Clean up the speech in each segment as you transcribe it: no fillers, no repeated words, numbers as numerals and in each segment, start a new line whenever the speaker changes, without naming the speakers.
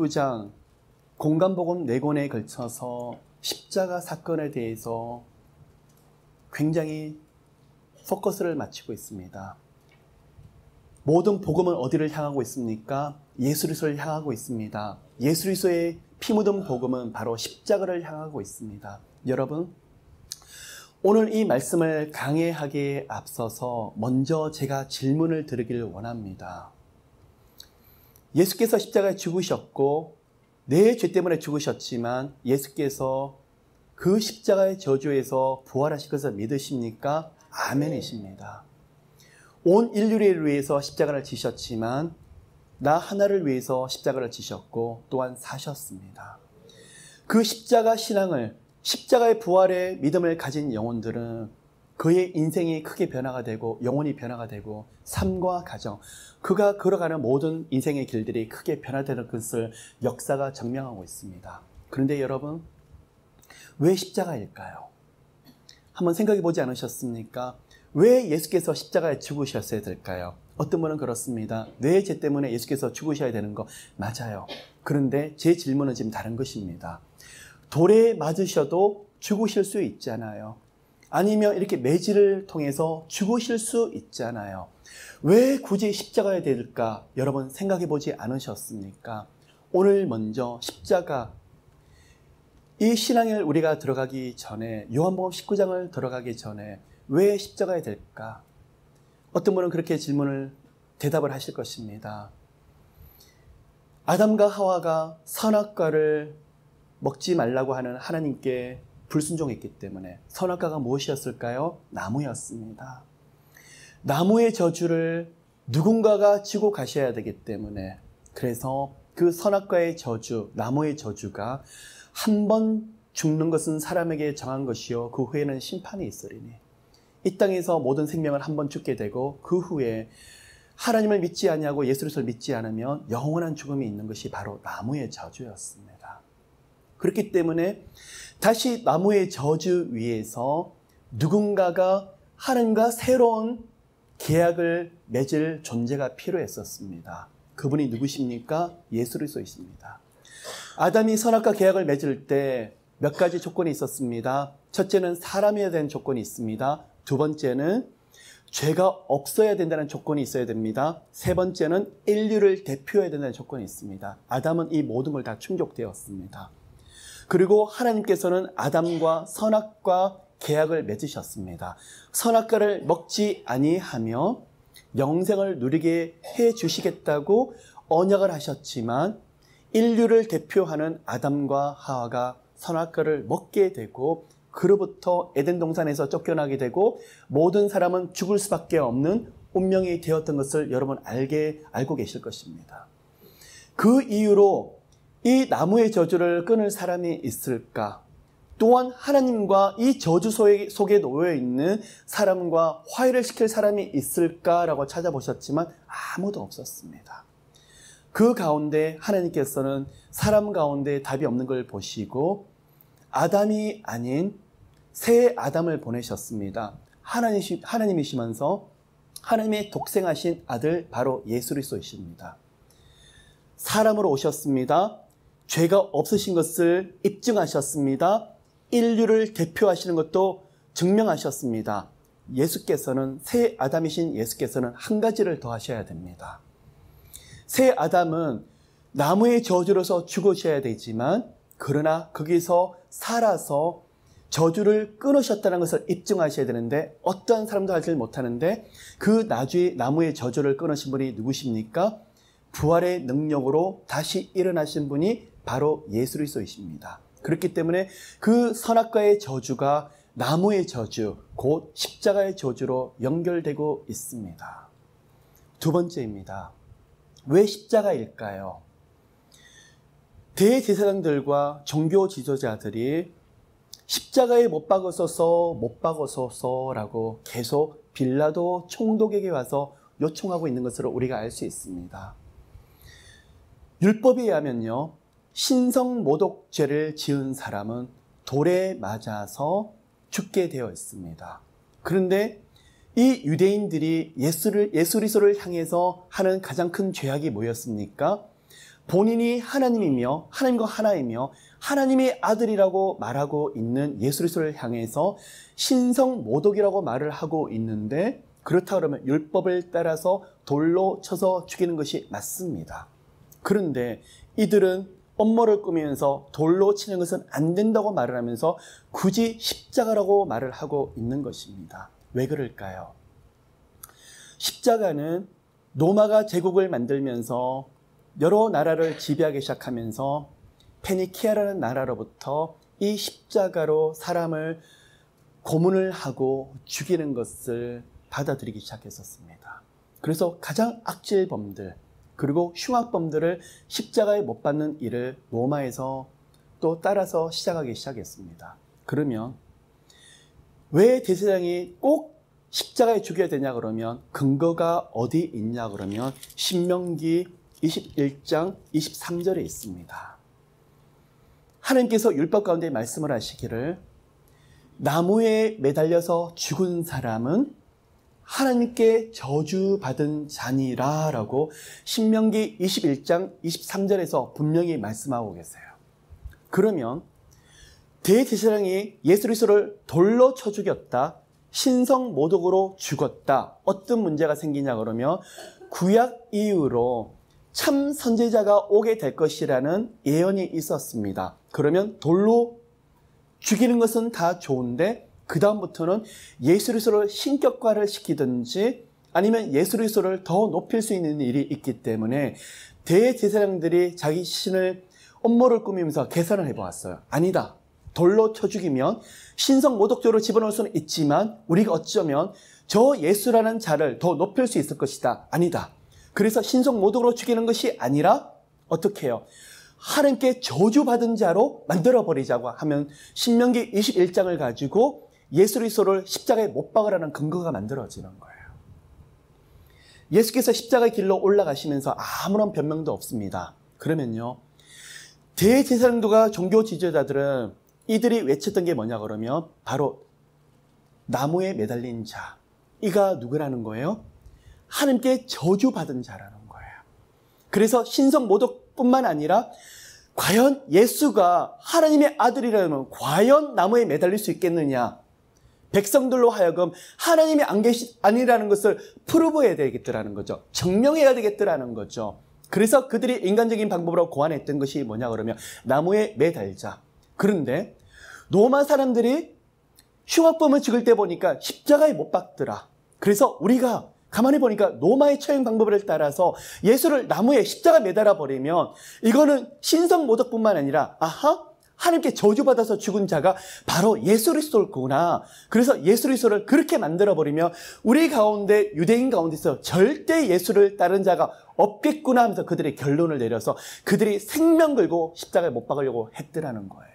19장 공간복음 4권에 걸쳐서 십자가 사건에 대해서 굉장히 포커스를 맞추고 있습니다. 모든 복음은 어디를 향하고 있습니까? 예수 그리스도를 향하고 있습니다. 예수 그리스도의 피 묻은 복음은 바로 십자가를 향하고 있습니다. 여러분, 오늘 이 말씀을 강해하기에 앞서서 먼저 제가 질문을 드리기를 원합니다. 예수께서 십자가에 죽으셨고 내 죄 때문에 죽으셨지만 예수께서 그 십자가의 저주에서 부활하실 것을 믿으십니까? 아멘이십니다. 온 인류를 위해서 십자가를 지셨지만 나 하나를 위해서 십자가를 지셨고 또한 사셨습니다. 그 십자가 신앙을, 십자가의 부활의 믿음을 가진 영혼들은 그의 인생이 크게 변화가 되고 영혼이 변화가 되고 삶과 가정, 그가 걸어가는 모든 인생의 길들이 크게 변화되는 것을 역사가 증명하고 있습니다. 그런데 여러분, 왜 십자가일까요? 한번 생각해 보지 않으셨습니까? 왜 예수께서 십자가에 죽으셨어야 될까요? 어떤 분은 그렇습니다. 내 죄 때문에 예수께서 죽으셔야 되는 거 맞아요. 그런데 제 질문은 지금 다른 것입니다. 돌에 맞으셔도 죽으실 수 있잖아요. 아니면 이렇게 매질을 통해서 죽으실 수 있잖아요. 왜 굳이 십자가야 될까? 여러분 생각해 보지 않으셨습니까? 오늘 먼저 십자가, 이 신앙을 우리가 들어가기 전에, 요한복음 19장을 들어가기 전에 왜 십자가야 될까? 어떤 분은 그렇게 대답을 하실 것입니다. 아담과 하와가 선악과를 먹지 말라고 하는 하나님께 불순종했기 때문에. 선악과가 무엇이었을까요? 나무였습니다. 나무의 저주를 누군가가 지고 가셔야 되기 때문에, 그래서 그 선악과의 저주, 나무의 저주가 한 번 죽는 것은 사람에게 정한 것이요 그 후에는 심판이 있으리니, 이 땅에서 모든 생명을 한 번 죽게 되고 그 후에 하나님을 믿지 아니하고 예수 그리스도를 믿지 않으면 영원한 죽음이 있는 것이 바로 나무의 저주였습니다. 그렇기 때문에 다시 나무의 저주 위에서 누군가가 하나님과 새로운 계약을 맺을 존재가 필요했었습니다. 그분이 누구십니까? 예수 그리스도이십니다. 아담이 선악과 계약을 맺을 때 몇 가지 조건이 있었습니다. 첫째는 사람이어야 되는 조건이 있습니다. 두 번째는 죄가 없어야 된다는 조건이 있어야 됩니다. 세 번째는 인류를 대표해야 된다는 조건이 있습니다. 아담은 이 모든 걸 다 충족되었습니다. 그리고 하나님께서는 아담과 선악과 계약을 맺으셨습니다. 선악과를 먹지 아니하며 영생을 누리게 해 주시겠다고 언약을 하셨지만 인류를 대표하는 아담과 하와가 선악과를 먹게 되고 그로부터 에덴 동산에서 쫓겨나게 되고 모든 사람은 죽을 수밖에 없는 운명이 되었던 것을 여러분 알고 계실 것입니다. 그 이유로 이 나무의 저주를 끊을 사람이 있을까? 또한 하나님과 이 저주 속에 놓여 있는 사람과 화해를 시킬 사람이 있을까라고 찾아보셨지만 아무도 없었습니다. 그 가운데 하나님께서는 사람 가운데 답이 없는 걸 보시고 아담이 아닌 새 아담을 보내셨습니다. 하나님이시면서 하나님의 독생하신 아들 바로 예수 그리스도이십니다. 사람으로 오셨습니다. 죄가 없으신 것을 입증하셨습니다. 인류를 대표하시는 것도 증명하셨습니다. 예수께서는, 새 아담이신 예수께서는 한 가지를 더 하셔야 됩니다. 새 아담은 나무의 저주로서 죽으셔야 되지만, 그러나 거기서 살아서 저주를 끊으셨다는 것을 입증하셔야 되는데 어떠한 사람도 하지 못하는데 그 나무의 저주를 끊으신 분이 누구십니까? 부활의 능력으로 다시 일어나신 분이 바로 예수 그리스도이십니다. 그렇기 때문에 그 선악과의 저주가 나무의 저주, 곧 십자가의 저주로 연결되고 있습니다. 두 번째입니다. 왜 십자가일까요? 대제사장들과 종교 지도자들이 십자가에 못 박으소서라고 계속 빌라도 총독에게 와서 요청하고 있는 것으로 우리가 알 수 있습니다. 율법에 의하면요, 신성모독죄를 지은 사람은 돌에 맞아서 죽게 되어 있습니다. 그런데 이 유대인들이 예수 그리스도를 향해서 하는 가장 큰 죄악이 뭐였습니까? 본인이 하나님이며 하나님과 하나이며 하나님의 아들이라고 말하고 있는 예수 그리스도를 향해서 신성모독이라고 말을 하고 있는데, 그렇다 그러면 율법을 따라서 돌로 쳐서 죽이는 것이 맞습니다. 그런데 이들은 엄모를 꾸미면서 돌로 치는 것은 안 된다고 말을 하면서 굳이 십자가라고 말을 하고 있는 것입니다. 왜 그럴까요? 십자가는 로마가 제국을 만들면서 여러 나라를 지배하기 시작하면서 페니키아라는 나라로부터 이 십자가로 사람을 고문을 하고 죽이는 것을 받아들이기 시작했었습니다. 그래서 가장 악질범들 그리고 흉악범들을 십자가에 못 박는 일을 로마에서 또 따라서 시작하기 시작했습니다. 그러면 왜 대제사장이 꼭 십자가에 죽여야 되냐 그러면 근거가 어디 있냐 그러면 신명기 21장 23절에 있습니다. 하나님께서 율법 가운데 말씀을 하시기를 나무에 매달려서 죽은 사람은 하나님께 저주받은 자니라 라고 신명기 21장 23절에서 분명히 말씀하고 계세요. 그러면 대제사장이 예수 그리스도를 돌로 쳐 죽였다, 신성모독으로 죽었다, 어떤 문제가 생기냐 그러면 구약 이후로 참 선지자가 오게 될 것이라는 예언이 있었습니다. 그러면 돌로 죽이는 것은 다 좋은데 그 다음부터는 예수 그리스도를 신격화를 시키든지 아니면 예수 그리스도를 더 높일 수 있는 일이 있기 때문에 대제사장들이 자기 신을 엄모를 꾸미면서 계산을 해보았어요. 아니다. 돌로 쳐 죽이면 신성모독죄로 집어넣을 수는 있지만 우리가 어쩌면 저 예수라는 자를 더 높일 수 있을 것이다. 아니다. 그래서 신성모독으로 죽이는 것이 아니라 어떻게 해요? 하나님께 저주받은 자로 만들어버리자고 하면 신명기 21장을 가지고 예수 그리스도를 십자가에 못 박으라는 근거가 만들어지는 거예요. 예수께서 십자가의 길로 올라가시면서 아무런 변명도 없습니다. 그러면요, 대제사장들과 종교 지도자들은 이들이 외쳤던 게 뭐냐 그러면 바로 나무에 매달린 자, 이가 누구라는 거예요? 하나님께 저주받은 자라는 거예요. 그래서 신성모독뿐만 아니라 과연 예수가 하나님의 아들이라면 과연 나무에 매달릴 수 있겠느냐? 백성들로 하여금 하나님이 아니라는 것을 프루브해야 되겠더라는 거죠. 증명해야 되겠더라는 거죠. 그래서 그들이 인간적인 방법으로 고안했던 것이 뭐냐 그러면 나무에 매달자. 그런데 로마 사람들이 흉악범을 죽일 때 보니까 십자가에 못 박더라. 그래서 우리가 가만히 보니까 로마의 처형 방법을 따라서 예수를 나무에 십자가 매달아 버리면 이거는 신성모독뿐만 아니라 하나님께 저주받아서 죽은 자가 바로 예수 그리스도구나. 그래서 예수 그리스도를 그렇게 만들어버리면 우리 가운데 유대인 가운데서 절대 예수를 따른 자가 없겠구나 하면서 그들이 결론을 내려서 그들이 생명 걸고 십자가에 못 박으려고 했더라는 거예요.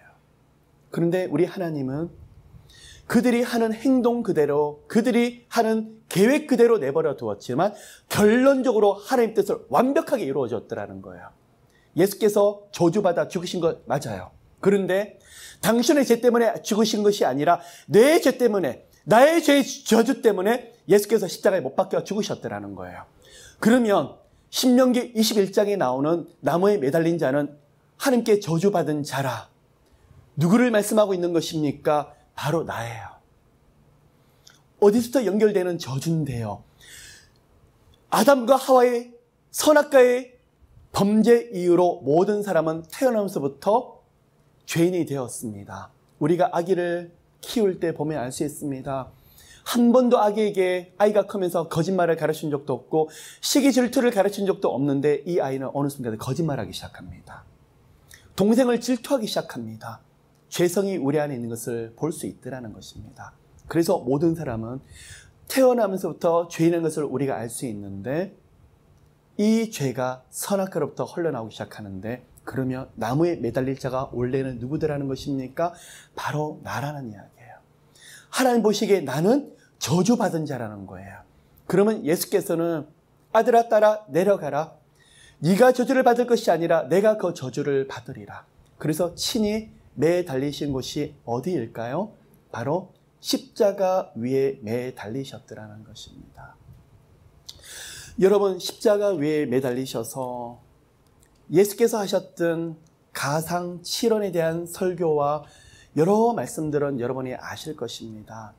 그런데 우리 하나님은 그들이 하는 행동 그대로, 그들이 하는 계획 그대로 내버려 두었지만 결론적으로 하나님 뜻을 완벽하게 이루어졌더라는 거예요. 예수께서 저주받아 죽으신 것 맞아요. 그런데 당신의 죄 때문에 죽으신 것이 아니라 내 죄 때문에, 나의 죄의 저주 때문에 예수께서 십자가에 못 박혀 죽으셨더라는 거예요. 그러면 신명기 21장에 나오는 나무에 매달린 자는 하나님께 저주받은 자라. 누구를 말씀하고 있는 것입니까? 바로 나예요. 어디서부터 연결되는 저주인데요. 아담과 하와의 선악과의 범죄 이후로 모든 사람은 태어나면서부터 죄인이 되었습니다. 우리가 아기를 키울 때 보면 알 수 있습니다. 한 번도 아이가 크면서 거짓말을 가르친 적도 없고 시기 질투를 가르친 적도 없는데 이 아이는 어느 순간에 거짓말하기 시작합니다. 동생을 질투하기 시작합니다. 죄성이 우리 안에 있는 것을 볼 수 있더라는 것입니다. 그래서 모든 사람은 태어나면서부터 죄인인 것을 우리가 알 수 있는데 이 죄가 선악과로부터 흘러나오기 시작하는데 그러면 나무에 매달릴 자가 원래는 누구더라는 것입니까? 바로 나라는 이야기예요. 하나님 보시기에 나는 저주받은 자라는 거예요. 그러면 예수께서는 아들아 딸아 내려가라. 네가 저주를 받을 것이 아니라 내가 그 저주를 받으리라. 그래서 친히 매달리신 곳이 어디일까요? 바로 십자가 위에 매달리셨더라는 것입니다. 여러분 십자가 위에 매달리셔서 예수께서 하셨던 가상 7원에 대한 설교와 여러 말씀들은 여러분이 아실 것입니다.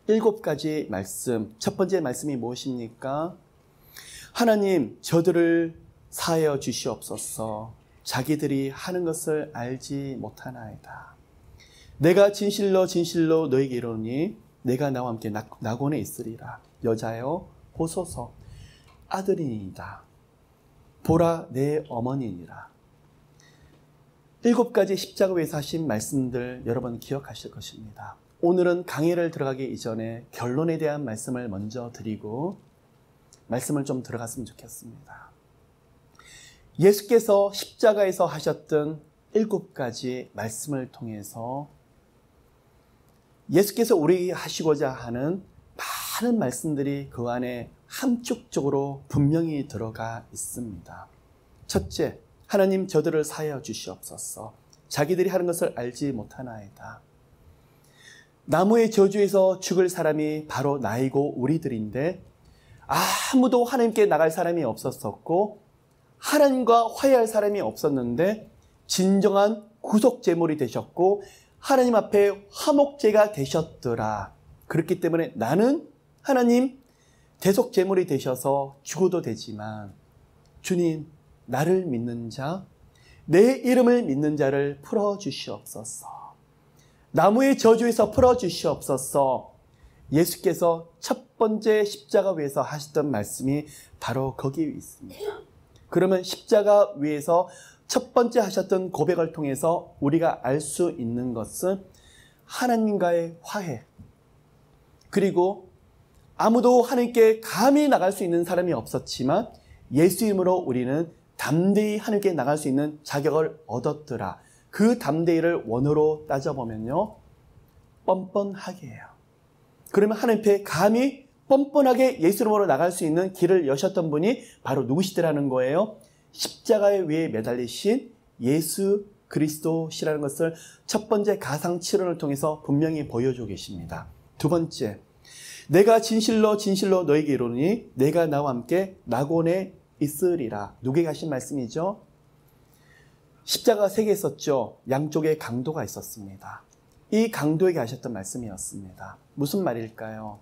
7가지 말씀. 첫 번째 말씀이 무엇입니까? 하나님, 저들을 사하여 주시옵소서. 자기들이 하는 것을 알지 못하나이다. 내가 진실로 진실로 너에게 이르노니 내가 나와 함께 낙원에 있으리라. 여자여 보소서, 아들이니이다. 보라, 내 어머니니라. 7가지 십자가 위에서 하신 말씀들 여러분 기억하실 것입니다. 오늘은 강의를 들어가기 이전에 결론에 대한 말씀을 먼저 드리고 말씀을 좀 들어갔으면 좋겠습니다. 예수께서 십자가에서 하셨던 7가지 말씀을 통해서 예수께서 우리에게 하시고자 하는 많은 말씀들이 그 안에 함축적으로 분명히 들어가 있습니다. 첫째, 하나님 저들을 사하여 주시옵소서. 자기들이 하는 것을 알지 못하나이다. 나무의 저주에서 죽을 사람이 바로 나이고 우리들인데 아무도 하나님께 나갈 사람이 없었었고 하나님과 화해할 사람이 없었는데 진정한 구속제물이 되셨고 하나님 앞에 화목제가 되셨더라. 그렇기 때문에 나는 하나님 대속제물이 되셔서 죽어도 되지만 주님, 나를 믿는 자, 내 이름을 믿는 자를 풀어주시옵소서. 나무의 저주에서 풀어주시옵소서. 예수께서 첫 번째 십자가 위에서 하셨던 말씀이 바로 거기 있습니다. 그러면 십자가 위에서 첫 번째 하셨던 고백을 통해서 우리가 알 수 있는 것은 하나님과의 화해, 그리고 아무도 하나님께 감히 나갈 수 있는 사람이 없었지만 예수 이름으로 우리는 담대히 하나님께 나갈 수 있는 자격을 얻었더라. 그 담대히를 원어로 따져보면요, 뻔뻔하게 해요. 그러면 하나님 앞에 감히 뻔뻔하게 예수 이름으로 나갈 수 있는 길을 여셨던 분이 바로 누구시더라는 거예요? 십자가의 위에 매달리신 예수 그리스도시라는 것을 첫 번째 가상 7원을 통해서 분명히 보여주고 계십니다. 두 번째, 내가 진실로 진실로 너에게 이르노니 내가 나와 함께 낙원에 있으리라. 누구에게 하신 말씀이죠? 십자가가 3개 있었죠. 양쪽에 강도가 있었습니다. 이 강도에게 하셨던 말씀이었습니다. 무슨 말일까요?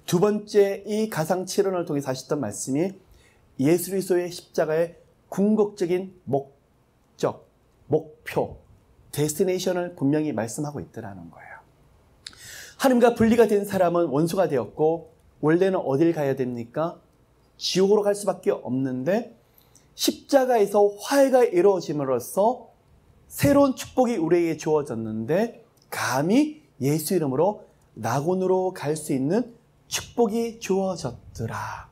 두 번째 이 가상 7원을 통해서 하셨던 말씀이 예수 그리스도의 십자가의 궁극적인 목적, 목표, 데스티네이션을 분명히 말씀하고 있더라는 거예요. 하나님과 분리가 된 사람은 원수가 되었고 원래는 어딜 가야 됩니까? 지옥으로 갈 수밖에 없는데 십자가에서 화해가 이루어짐으로써 새로운 축복이 우리에게 주어졌는데 감히 예수 이름으로 낙원으로 갈 수 있는 축복이 주어졌더라.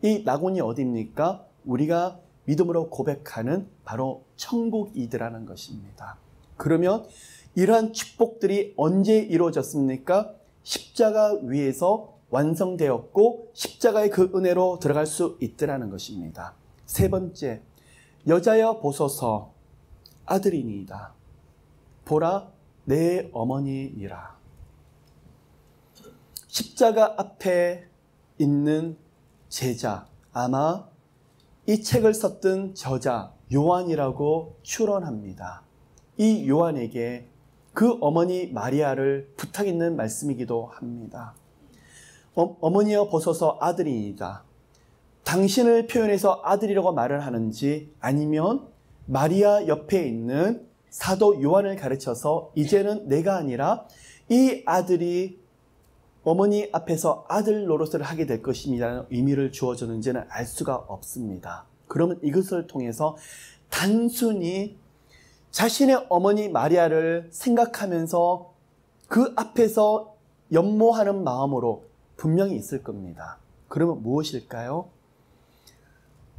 이 낙원이 어디입니까? 우리가 믿음으로 고백하는 바로 천국이더라는 것입니다. 그러면 이러한 축복들이 언제 이루어졌습니까? 십자가 위에서 완성되었고 십자가의 그 은혜로 들어갈 수 있더라는 것입니다. 세 번째, 여자여 보소서, 아들이니이다. 보라, 내 어머니니라. 십자가 앞에 있는 제자, 아마 이 책을 썼던 저자 요한이라고 추론합니다. 이 요한에게 그 어머니 마리아를 부탁 있는 말씀이기도 합니다. 어머니여 보소서, 아들이니이다. 당신을 표현해서 아들이라고 말을 하는지 아니면 마리아 옆에 있는 사도 요한을 가르쳐서 이제는 내가 아니라 이 아들이 어머니 앞에서 아들 노릇을 하게 될 것입니다라는 의미를 주어주는지는 알 수가 없습니다. 그러면 이것을 통해서 단순히 자신의 어머니 마리아를 생각하면서 그 앞에서 연모하는 마음으로 분명히 있을 겁니다. 그러면 무엇일까요?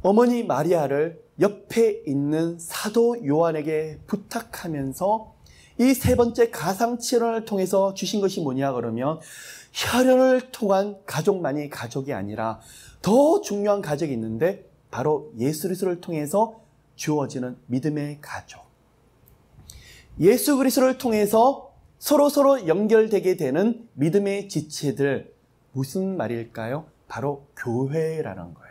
어머니 마리아를 옆에 있는 사도 요한에게 부탁하면서 이 세 번째 가상 7원을 통해서 주신 것이 뭐냐 그러면 혈연을 통한 가족만이 가족이 아니라 더 중요한 가족이 있는데 바로 예수 그리스도를 통해서 주어지는 믿음의 가족. 예수 그리스도를 통해서 서로 연결되게 되는 믿음의 지체들, 무슨 말일까요? 바로 교회라는 거예요.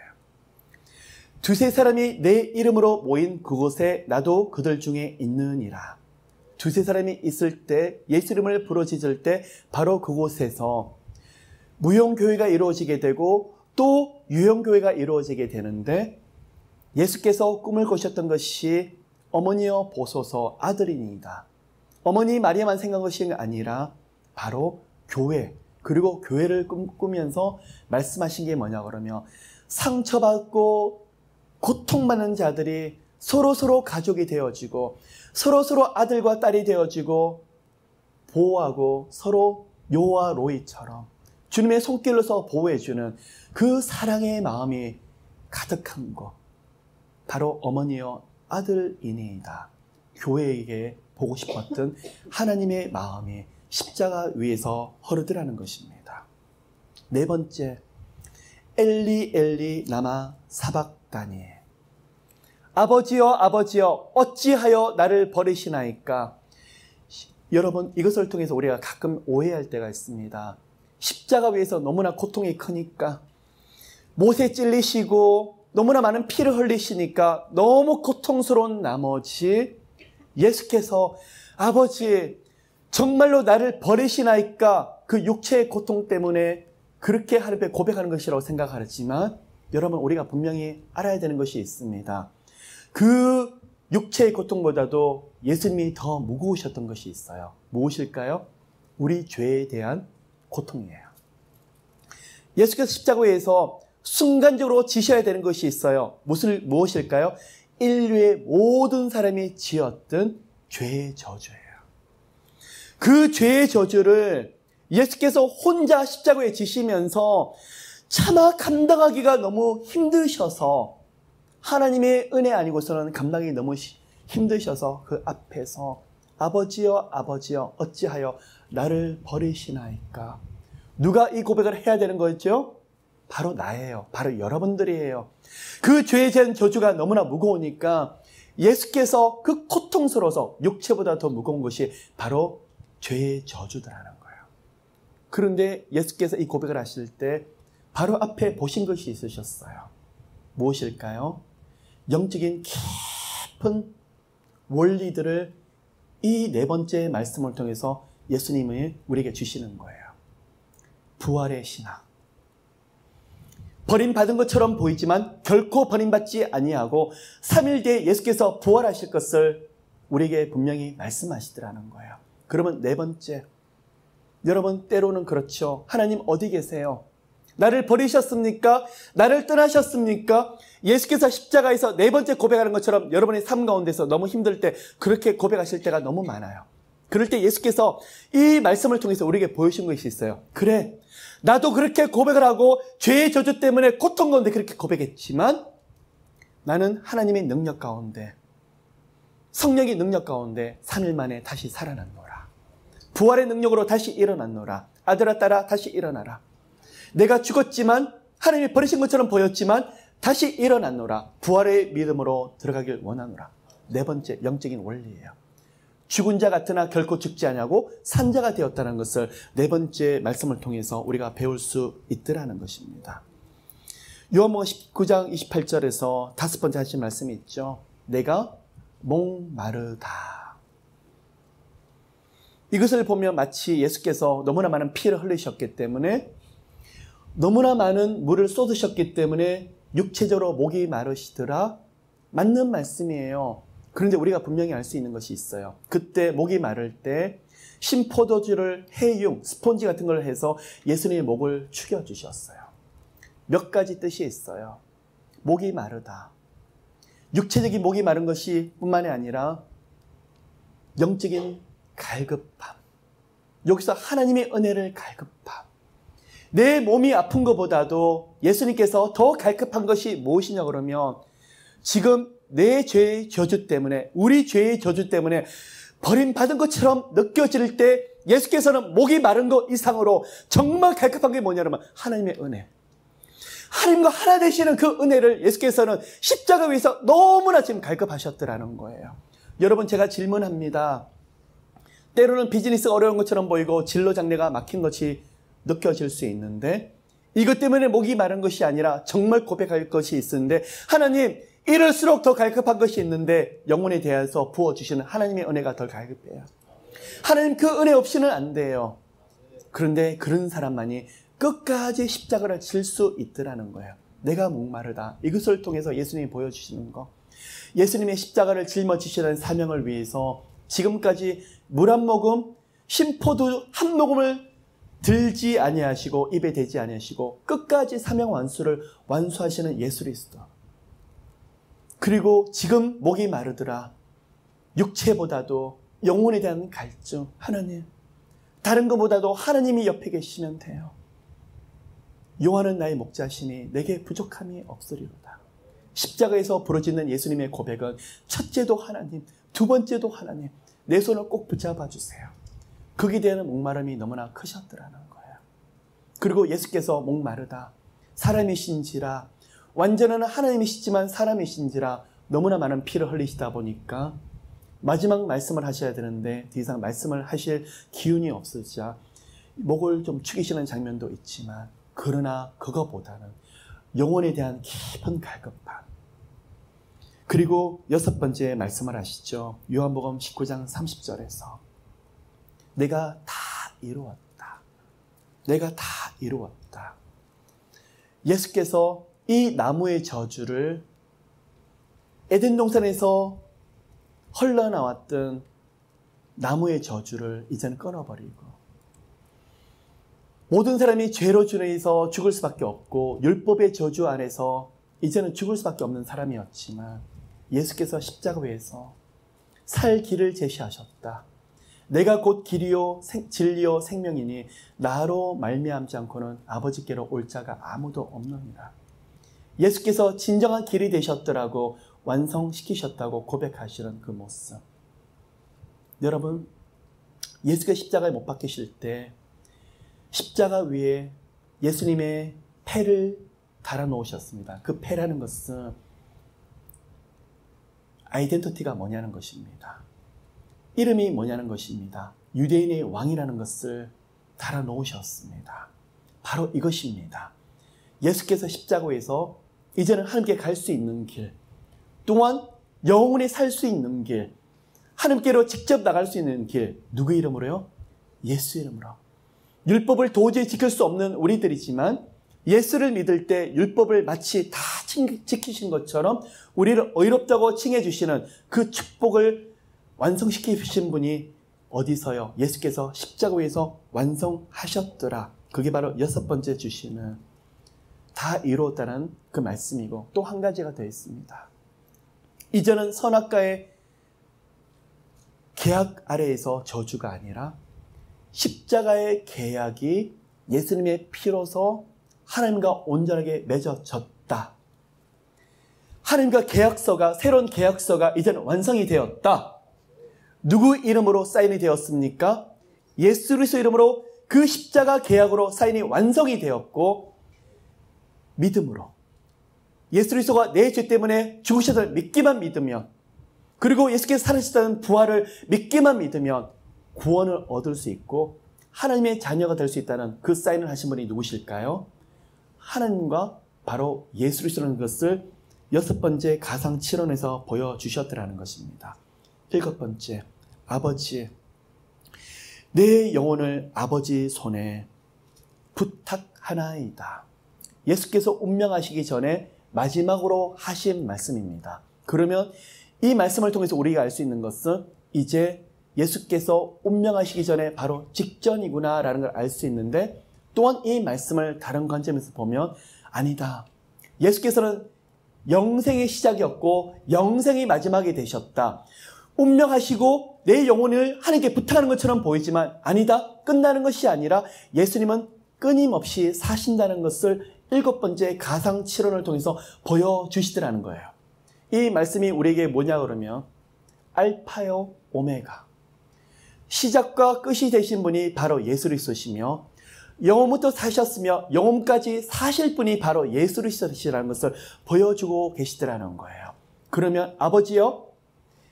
두세 사람이 내 이름으로 모인 그곳에 나도 그들 중에 있느니라. 두세 사람이 있을 때, 예수 이름을 부르짖을 때 바로 그곳에서 무용교회가 이루어지게 되고 또 유형교회가 이루어지게 되는데, 예수께서 꿈을 꾸셨던 것이 어머니여 보소서 아들이니이다. 어머니 마리아만 생각한 것이 아니라 바로 교회, 그리고 교회를 꿈꾸면서 말씀하신 게 뭐냐 그러면, 상처받고 고통받는 자들이 서로 가족이 되어지고 서로 아들과 딸이 되어지고 보호하고 서로 요와 로이처럼 주님의 손길로서 보호해주는 그 사랑의 마음이 가득한 것, 바로 어머니여 아들이니이다. 교회에게 보고 싶었던 하나님의 마음이 십자가 위에서 흐르더라는 것입니다. 네 번째, 엘리 엘리 라마 사박다니. 아버지여 아버지여 어찌하여 나를 버리시나이까. 여러분, 이것을 통해서 우리가 가끔 오해할 때가 있습니다. 십자가 위에서 너무나 고통이 크니까, 못에 찔리시고 너무나 많은 피를 흘리시니까 너무 고통스러운 나머지 예수께서 아버지 정말로 나를 버리시나이까, 그 육체의 고통 때문에 그렇게 하나님께 고백하는 것이라고 생각하지만, 여러분, 우리가 분명히 알아야 되는 것이 있습니다. 그 육체의 고통보다도 예수님이 더 무거우셨던 것이 있어요. 무엇일까요? 우리 죄에 대한 고통이에요. 예수께서 십자가에서 순간적으로 지셔야 되는 것이 있어요. 무엇일까요? 인류의 모든 사람이 지었던 죄의 저주예요. 그 죄의 저주를 예수께서 혼자 십자가에 지시면서 차마 감당하기가 너무 힘드셔서, 하나님의 은혜 아니고서는 감당이 너무 힘드셔서 그 앞에서 아버지여 아버지여 어찌하여 나를 버리시나이까. 누가 이 고백을 해야 되는 거죠? 바로 나예요. 바로 여러분들이에요. 그 죄에 대한 저주가 너무나 무거우니까 예수께서 그 고통스러워서 육체보다 더 무거운 것이 바로 죄의 저주더라는 거예요. 그런데 예수께서 이 고백을 하실 때 바로 앞에 보신 것이 있으셨어요. 무엇일까요? 영적인 깊은 원리들을 이 네 번째 말씀을 통해서 예수님이 우리에게 주시는 거예요. 부활의 신앙. 버림받은 것처럼 보이지만 결코 버림받지 아니하고 3일 뒤에 예수께서 부활하실 것을 우리에게 분명히 말씀하시더라는 거예요. 그러면 네 번째, 여러분 때로는 그렇죠. 하나님 어디 계세요? 나를 버리셨습니까? 나를 떠나셨습니까? 예수께서 십자가에서 네 번째 고백하는 것처럼 여러분의 삶 가운데서 너무 힘들 때 그렇게 고백하실 때가 너무 많아요. 그럴 때 예수께서 이 말씀을 통해서 우리에게 보여주신 것이 있어요. 그래, 나도 그렇게 고백을 하고 죄의 저주 때문에 고통 가운데 그렇게 고백했지만 나는 하나님의 능력 가운데, 성령의 능력 가운데 3일 만에 다시 살아났노라. 부활의 능력으로 다시 일어났노라. 아들아 딸아 다시 일어나라. 내가 죽었지만 하나님이 버리신 것처럼 보였지만 다시 일어났노라. 부활의 믿음으로 들어가길 원하노라. 네 번째 영적인 원리예요. 죽은 자 같으나 결코 죽지 아니하고 산 자가 되었다는 것을 네 번째 말씀을 통해서 우리가 배울 수 있더라는 것입니다. 요한복음 19장 28절에서 다섯 번째 하신 말씀이 있죠. 내가 목마르다. 이것을 보면 마치 예수께서 너무나 많은 피를 흘리셨기 때문에, 너무나 많은 물을 쏟으셨기 때문에 육체적으로 목이 마르시더라. 맞는 말씀이에요. 그런데 우리가 분명히 알 수 있는 것이 있어요. 그때 목이 마를 때 신포도주를 해융, 스폰지 같은 걸 해서 예수님의 목을 축여주셨어요. 몇 가지 뜻이 있어요. 목이 마르다. 육체적인 목이 마른 것이 뿐만이 아니라 영적인 갈급함. 여기서 하나님의 은혜를 갈급함. 내 몸이 아픈 것보다도 예수님께서 더 갈급한 것이 무엇이냐 그러면, 지금 내 죄의 저주 때문에, 우리 죄의 저주 때문에 버림받은 것처럼 느껴질 때 예수께서는 목이 마른 것 이상으로 정말 갈급한 게 뭐냐면 하나님의 은혜. 하나님과 하나 되시는 그 은혜를 예수께서는 십자가 위에서 너무나 지금 갈급하셨더라는 거예요. 여러분, 제가 질문합니다. 때로는 비즈니스가 어려운 것처럼 보이고 진로 장래가 막힌 것이 느껴질 수 있는데, 이것 때문에 목이 마른 것이 아니라 정말 고백할 것이 있었는데, 하나님, 이럴수록 더 갈급한 것이 있는데 영혼에 대해서 부어주시는 하나님의 은혜가 더 갈급해요. 하나님 그 은혜 없이는 안 돼요. 그런데 그런 사람만이 끝까지 십자가를 질 수 있더라는 거예요. 내가 목마르다. 이것을 통해서 예수님이 보여주시는 거. 예수님의 십자가를 짊어지시는 사명을 위해서 지금까지 물 한 모금, 심포도 한 모금을 들지 아니하시고 입에 대지 아니하시고 끝까지 사명 완수를 완수하시는 예수 그리스도. 그리고 지금 목이 마르더라. 육체보다도 영혼에 대한 갈증. 하나님, 다른 것보다도 하나님이 옆에 계시면 돼요. 요한은 나의 목자시니 내게 부족함이 없으리로다. 십자가에서 부러지는 예수님의 고백은 첫째도 하나님, 두 번째도 하나님, 내 손을 꼭 붙잡아 주세요. 거기에 대한 목마름이 너무나 크셨더라는 거예요. 그리고 예수께서 목마르다, 사람이신지라, 완전한 하나님이시지만 사람이신지라 너무나 많은 피를 흘리시다 보니까 마지막 말씀을 하셔야 되는데 더 이상 말씀을 하실 기운이 없으시자 목을 좀 축이시는 장면도 있지만, 그러나 그거보다는 영혼에 대한 깊은 갈급함. 그리고 여섯 번째 말씀을 하시죠. 요한복음 19장 30절에서 내가 다 이루었다. 내가 다 이루었다. 예수께서 이 나무의 저주를 에덴 동산에서 흘러나왔던 나무의 저주를 이제는 끊어버리고, 모든 사람이 죄로 인해서 죽을 수밖에 없고 율법의 저주 안에서 이제는 죽을 수밖에 없는 사람이었지만, 예수께서 십자가 위에서 살 길을 제시하셨다. 내가 곧 길이요 진리요 생명이니 나로 말미암지 않고는 아버지께로 올 자가 아무도 없느니라. 예수께서 진정한 길이 되셨더라고 완성시키셨다고 고백하시는 그 모습. 여러분, 예수가 십자가에 못 박히실 때 십자가 위에 예수님의 패를 달아놓으셨습니다. 그 패라는 것은 아이덴티티가 뭐냐는 것입니다. 이름이 뭐냐는 것입니다. 유대인의 왕이라는 것을 달아놓으셨습니다. 바로 이것입니다. 예수께서 십자가에서 이제는 하나님께 갈 수 있는 길, 또한 영원히 살 수 있는 길, 하나님께로 직접 나갈 수 있는 길, 누구 이름으로요? 예수 이름으로. 율법을 도저히 지킬 수 없는 우리들이지만 예수를 믿을 때 율법을 마치 다 지키신 것처럼 우리를 의롭다고 칭해 주시는 그 축복을 완성시키신 분이 어디서요? 예수께서 십자가 위에서 완성하셨더라. 그게 바로 여섯 번째 주시는 다 이루었다는 그 말씀이고, 또 한 가지가 더 있습니다. 이제는 선악과의 계약 아래에서 저주가 아니라 십자가의 계약이 예수님의 피로서 하나님과 온전하게 맺어졌다. 하나님과 계약서가, 새로운 계약서가 이제는 완성이 되었다. 누구 이름으로 사인이 되었습니까? 예수 그리스도 이름으로 그 십자가 계약으로 사인이 완성이 되었고, 믿음으로 예수 그리스도가 내 죄 때문에 죽으셨다는 믿기만 믿으면, 그리고 예수께서 살아계셨다는 부활을 믿기만 믿으면 구원을 얻을 수 있고 하나님의 자녀가 될 수 있다는 그 사인을 하신 분이 누구실까요? 하나님과 바로 예수 그리스도라는 것을 여섯 번째 가상칠언에서 보여주셨더라는 것입니다. 일곱 번째, 아버지, 내 영혼을 아버지 손에 부탁하나이다. 예수께서 운명하시기 전에 마지막으로 하신 말씀입니다. 그러면 이 말씀을 통해서 우리가 알 수 있는 것은 이제 예수께서 운명하시기 전에 바로 직전이구나 라는 걸 알 수 있는데, 또한 이 말씀을 다른 관점에서 보면 아니다. 예수께서는 영생의 시작이었고 영생의 마지막이 되셨다. 운명하시고 내 영혼을 하나님께 부탁하는 것처럼 보이지만 아니다. 끝나는 것이 아니라 예수님은 끊임없이 사신다는 것을 일곱 번째 가상칠언을 통해서 보여주시더라는 거예요. 이 말씀이 우리에게 뭐냐 그러면 알파요 오메가, 시작과 끝이 되신 분이 바로 예수 그리스도시며 영원부터 사셨으며 영원까지 사실 분이 바로 예수 그리스도시라는 것을 보여주고 계시더라는 거예요. 그러면 아버지여,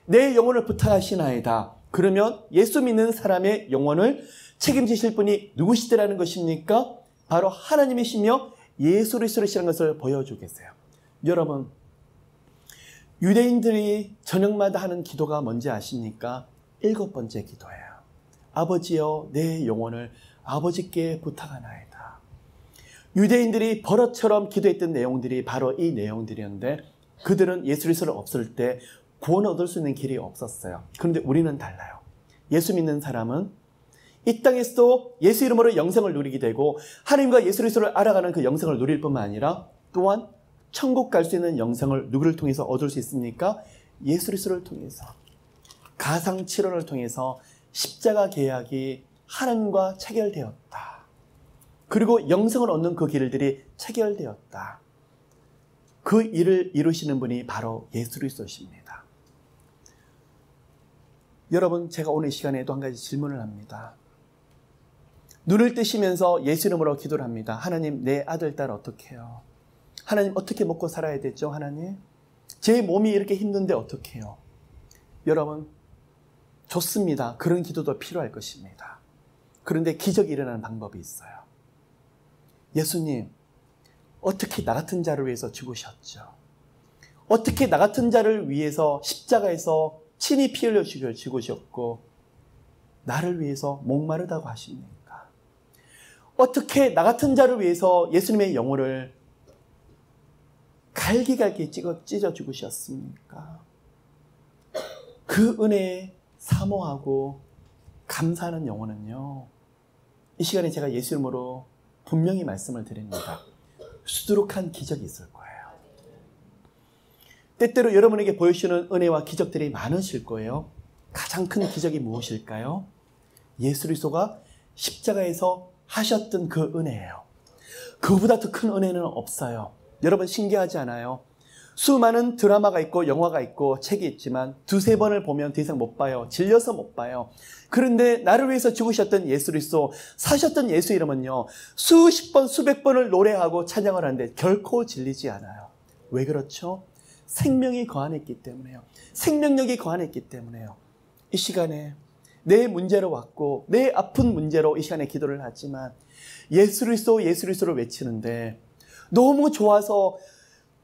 내 영혼을 부탁하시나이다. 그러면 예수 믿는 사람의 영혼을 책임지실 분이 누구시더라는 것입니까? 바로 하나님이시며 예수 그리스도시라는 것을 보여주고 계세요. 여러분, 유대인들이 저녁마다 하는 기도가 뭔지 아십니까? 7번째 기도예요. 아버지여, 내 영혼을 아버지께 부탁하나이다. 유대인들이 버릇처럼 기도했던 내용들이 바로 이 내용들이었는데, 그들은 예수 그리스도를 없을 때 구원을 얻을 수 있는 길이 없었어요. 그런데 우리는 달라요. 예수 믿는 사람은 이 땅에서도 예수 이름으로 영생을 누리게 되고, 하나님과 예수 그리스도를 알아가는 그 영생을 누릴 뿐만 아니라 또한 천국 갈 수 있는 영생을 누구를 통해서 얻을 수 있습니까? 예수 그리스도를 통해서, 가상칠언을 통해서 십자가 계약이 하나님과 체결되었다. 그리고 영생을 얻는 그 길들이 체결되었다. 그 일을 이루시는 분이 바로 예수 그리스도십니다. 여러분, 제가 오늘 이 시간에도 한 가지 질문을 합니다. 눈을 뜨시면서 예수 이름으로 기도를 합니다. 하나님, 내 아들, 딸 어떻게 해요? 하나님, 어떻게 먹고 살아야 되죠? 하나님, 제 몸이 이렇게 힘든데 어떻게 해요? 여러분, 좋습니다. 그런 기도도 필요할 것입니다. 그런데 기적이 일어나는 방법이 있어요. 예수님, 어떻게 나 같은 자를 위해서 죽으셨죠? 어떻게 나 같은 자를 위해서 십자가에서 친히 피 흘려 죽으셨고 나를 위해서 목마르다고 하십니까? 어떻게 나 같은 자를 위해서 예수님의 영혼을 갈기갈기 찢어 죽으셨습니까? 그 은혜에 사모하고 감사하는 영혼은요, 이 시간에 제가 예수 이름으로 분명히 말씀을 드립니다. 수두룩한 기적이 있을 거예요. 때때로 여러분에게 보여주시는 은혜와 기적들이 많으실 거예요. 가장 큰 기적이 무엇일까요? 예수 그리스도가 십자가에서 하셨던 그 은혜예요. 그보다 더 큰 은혜는 없어요. 여러분, 신기하지 않아요? 수많은 드라마가 있고 영화가 있고 책이 있지만 두세 번을 보면 더 이상 못 봐요. 질려서 못 봐요. 그런데 나를 위해서 죽으셨던 예수 그리스도, 사셨던 예수 이름은요, 수십 번, 수백 번을 노래하고 찬양을 하는데 결코 질리지 않아요. 왜 그렇죠? 생명이 거하냈기 때문에요. 생명력이 거하냈기 때문에요. 이 시간에 내 문제로 왔고 내 아픈 문제로 이 시간에 기도를 하지만 예수 그리스도를 외치는데 너무 좋아서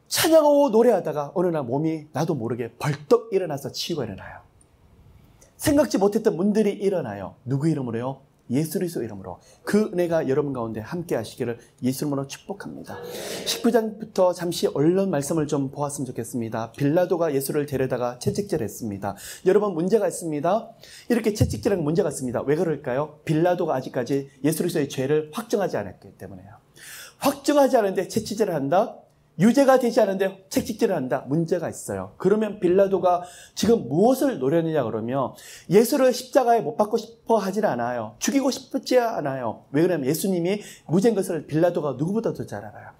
찬양하고 노래하다가 어느 날 몸이 나도 모르게 벌떡 일어나서 치유가 일어나요. 생각지 못했던 문들이 일어나요. 누구 이름으로요? 예수 그리스도 이름으로. 그 은혜가 여러분 가운데 함께 하시기를 예수 이름으로 축복합니다. 19장부터 잠시 얼른 말씀을 좀 보았으면 좋겠습니다. 빌라도가 예수를 데려다가 채찍질했습니다. 여러분, 문제가 있습니다. 이렇게 채찍질한 문제가 있습니다. 왜 그럴까요? 빌라도가 아직까지 예수 그리스도의 죄를 확정하지 않았기 때문에요. 확정하지 않은데 채찍질을 한다? 유죄가 되지 않은데 채찍질을 한다? 문제가 있어요. 그러면 빌라도가 지금 무엇을 노렸느냐 그러면 예수를 십자가에 못 박고 싶어 하진 않아요. 죽이고 싶지 않아요. 왜 그러냐면 예수님이 무죄인 것을 빌라도가 누구보다도 잘 알아요.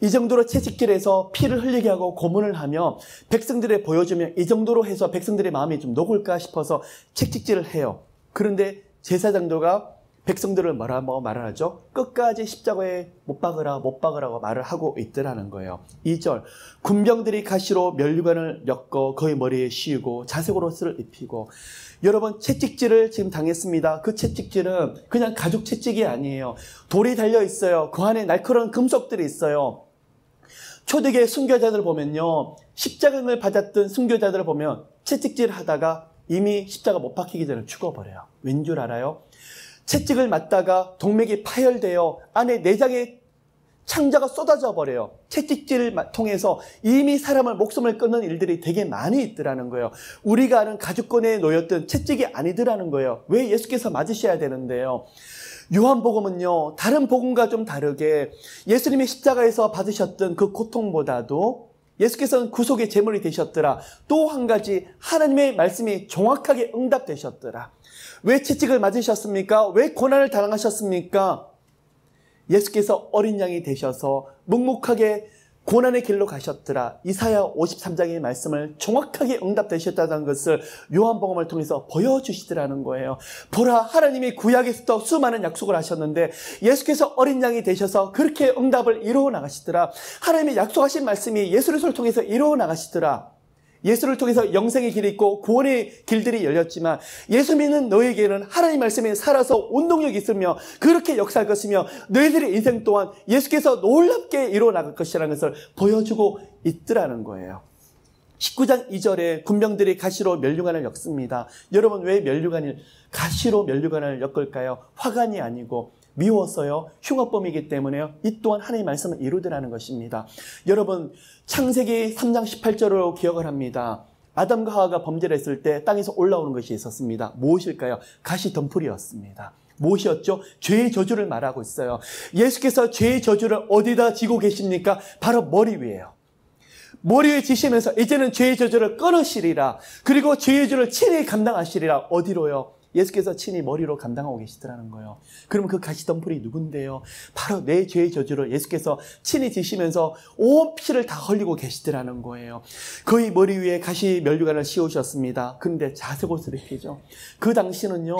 이 정도로 채찍질해서 피를 흘리게 하고 고문을 하며 백성들에 보여주면 이 정도로 해서 백성들의 마음이 좀 녹을까 싶어서 채찍질을 해요. 그런데 제사장도가 백성들을 뭐라고 말을 하죠? 끝까지 십자가에 못 박으라고 말을 하고 있더라는 거예요. 2절, 군병들이 가시로 면류관을 엮어 그의 머리에 씌우고 자색 옷을 입히고. 여러분, 채찍질을 지금 당했습니다. 그 채찍질은 그냥 가죽 채찍이 아니에요. 돌이 달려 있어요. 그 안에 날카로운 금속들이 있어요. 초대교회 순교자들 보면요, 십자가를 받았던 순교자들을 보면 채찍질을 하다가 이미 십자가 못 박히기 전에 죽어버려요. 왠 줄 알아요? 채찍을 맞다가 동맥이 파열되어 안에 내장에 창자가 쏟아져 버려요. 채찍질을 통해서 이미 사람을 목숨을 끊는 일들이 되게 많이 있더라는 거예요. 우리가 아는 가죽권에 놓였던 채찍이 아니더라는 거예요. 왜 예수께서 맞으셔야 되는데요? 요한복음은요, 다른 복음과 좀 다르게 예수님이 십자가에서 받으셨던 그 고통보다도 예수께서는 구속의 제물이 되셨더라. 또 한 가지, 하나님의 말씀이 정확하게 응답되셨더라. 왜 채찍을 맞으셨습니까? 왜 고난을 당하셨습니까? 예수께서 어린 양이 되셔서 묵묵하게 고난의 길로 가셨더라. 이사야 53장의 말씀을 정확하게 응답되셨다는 것을 요한복음을 통해서 보여주시더라는 거예요. 보라, 하나님이 구약에서도 수많은 약속을 하셨는데 예수께서 어린 양이 되셔서 그렇게 응답을 이루어 나가시더라. 하나님의 약속하신 말씀이 예수 그리스도를 통해서 이루어 나가시더라. 예수를 통해서 영생의 길이 있고 구원의 길들이 열렸지만 예수 믿는 너에게는 하나님 말씀에 살아서 운동력이 있으며 그렇게 역사할 것이며 너희들의 인생 또한 예수께서 놀랍게 이루어나갈 것이라는 것을 보여주고 있더라는 거예요. 19장 2절에 군병들이 가시로 면류관을 엮습니다. 여러분 왜 가시로 면류관을 엮을까요? 화관이 아니고 미워서요. 흉악범이기 때문에요. 이 또한 하나님의 말씀을 이루더라는 것입니다. 여러분 창세기 3장 18절로 기억을 합니다. 아담과 하와가 범죄를 했을 때 땅에서 올라오는 것이 있었습니다. 무엇일까요? 가시덤불이었습니다. 무엇이었죠? 죄의 저주를 말하고 있어요. 예수께서 죄의 저주를 어디다 지고 계십니까? 바로 머리 위에요. 머리 위에 지시면서 이제는 죄의 저주를 끊으시리라. 그리고 죄의 저주를 친히 감당하시리라. 어디로요? 예수께서 친히 머리로 감당하고 계시더라는 거예요. 그러면 그 가시덤불이 누군데요? 바로 내 죄의 저주를 예수께서 친히 지시면서 온 피를 다 흘리고 계시더라는 거예요. 그의 머리 위에 가시 면류관을 씌우셨습니다. 그런데 자색옷을 입히죠. 그 당시는요,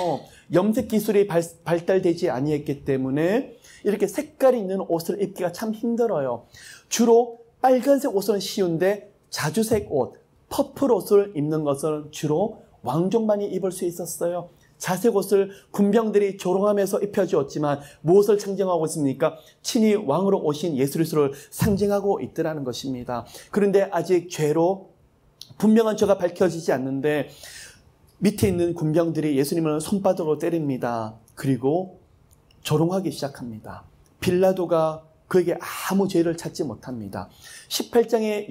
염색 기술이 발달되지 아니했기 때문에 이렇게 색깔이 있는 옷을 입기가 참 힘들어요. 주로 빨간색 옷은 쉬운데 자주색 옷, 퍼플 옷을 입는 것은 주로 왕족만이 입을 수 있었어요. 자색 옷을 군병들이 조롱하면서 입혀주었지만 무엇을 상징하고 있습니까? 친히 왕으로 오신 예수 그리스도를 상징하고 있더라는 것입니다. 그런데 아직 죄로 분명한 죄가 밝혀지지 않는데 밑에 있는 군병들이 예수님을 손바닥으로 때립니다. 그리고 조롱하기 시작합니다. 빌라도가 그에게 아무 죄를 찾지 못합니다. 18장에